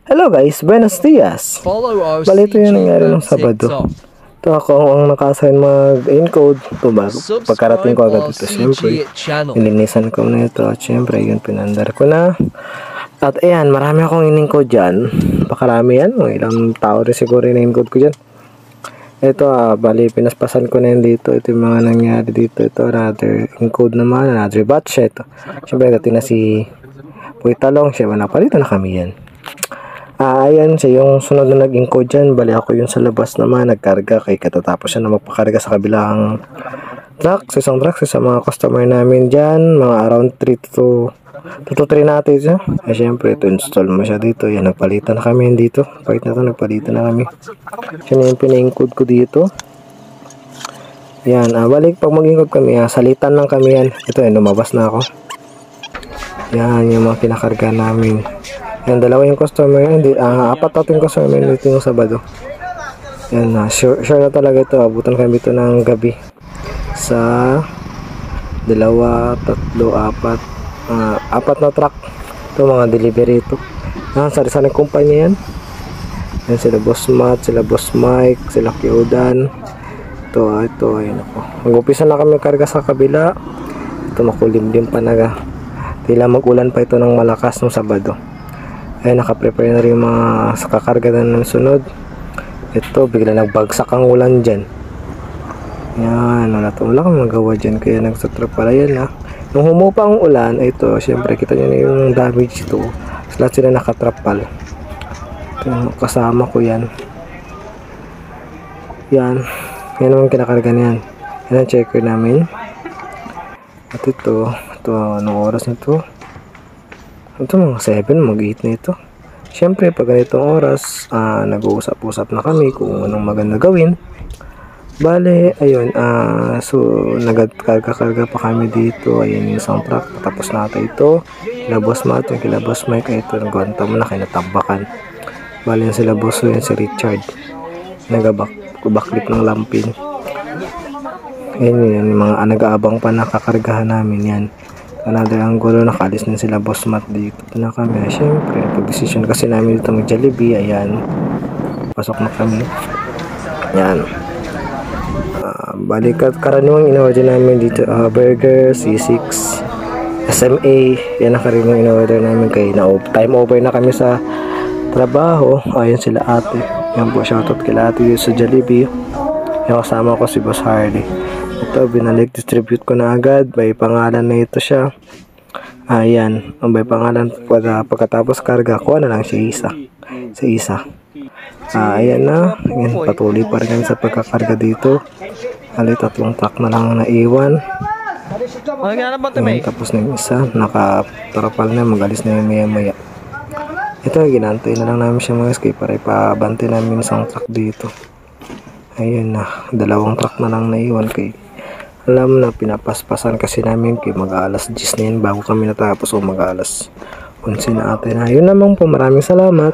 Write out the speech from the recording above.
Hello guys, buenos dias. Bali ito yung nangyari ng Sabado. Ito ako ang naka-assign mag-encode. Ito bago. Pagkarating ko agad ito, syempre. Nilinisan ko na ito at syempre yun, pinandar ko na. At ayan, marami akong in-encode dyan. Pakarami yan. Ilang tao rin siguro in-encode ko dyan. Ito bali pinaspasan ko na yun dito. Ito yung mga nangyari dito. Ito another encode naman, another batch. Ito. Syempre dating na si Puy Talong. Syempre napalito na kami yan. Ayan siya yung sunod na nag-encode dyan. Bali ako yung sa labas naman nagkarga kay katatapos siya na magpakarga sa kabilang truck, sa isang truck, sa mga customer namin dyan, mga around 3 to 3 natin siya. Syempre ito install mo siya dito. Yan, nagpalitan na kami dito. Part na to, nagpalitan na kami. Siya na yung pina-encode ko dito. Yan, balik pag mag-encode kami, salitan lang kami yan. Ito yan, lumabas na ako. Yan, yung mga pinakarga namin. Yan, dalawa yung customer, hindi, apat natin customer dito yung Sabado. Yan, sure na talaga ito. Abutan kami ito ng gabi. Sa 2, 3, 4, 4 na truck. Ito mga delivery ito. Sari-sari kumpanya yan. Yan sila Boss Matt, sila Boss Mike, sila Kyodan. Ito, ayun ako. Mag-upisa na kami karga sa kabila. Ito makulimlim pa na. Tila mag-ulan pa ito ng malakas ng Sabado. Ay, nakaprepare na rin yung mga kakarga na ng sunod. Ito, bigla nagbagsak ang ulan dyan. Yan, wala kami magawa dyan. Kaya nagsatrap pala yan Nung humupa ang ulan, ito, syempre, kita nyo na yung damage ito. Lahat sila nakatrapal. Ito, kasama ko yan. Yan naman kinakarga na yan. Yan ang checker namin. At ito, anong oras na ito? Ito mga 7, mag-8 na ito. Siyempre pag ganitong oras, nag-uusap-usap na kami kung anong maganda gawin. Bale, ayun, so nagkarga-karga pa kami dito. Ayun yung isang truck, tapos natin ito. Kila Boss Matt, yung kila Boss Mike, ito nagwanta mo na, kinatabakan. Bale, yung sila Boss, yung si Richard. Nag-backflip ng lampin. Ayun yung mga nag-aabang pa nakakargahan namin yan. Another angulo, nakalis na sila Boss Matt dito. Ito na kami. Siyempre, pag-decision kasi namin dito mag-Jollibee. Ayan. Pasok na kami. Ayan. Balikat karaniwang in-order namin dito. Burger, C6, SMA. Yan ang karaniwang in-order namin. Kaya time over na kami sa trabaho. Ayan sila ate. Yan po, shoutout kila ate dito sa Jollibee. Yung kasama ko si Boss Harley. Ito, binalik, distribute ko na agad. By pangalan na ito siya. Ayan. Ang by pangalan, pagkatapos karga ko, na lang siya isa. Ayan na. Ayan, patuloy pa rin kami sa pagkakarga dito. Halit, 3 truck na lang naiwan. Ayan, tapos na yung isa. Nakatarapal na, magalis na yung maya-maya. Ito, ginantay na lang namin siya mga skip para ipabante namin isang truck dito. Ayun na, 2 truck na lang naiwan kay alam na pinapaspasan kasi namin kay mag-alas 10 na yun bago kami natapos o mag-alas 11 na ate na. Yun naman po, maraming salamat.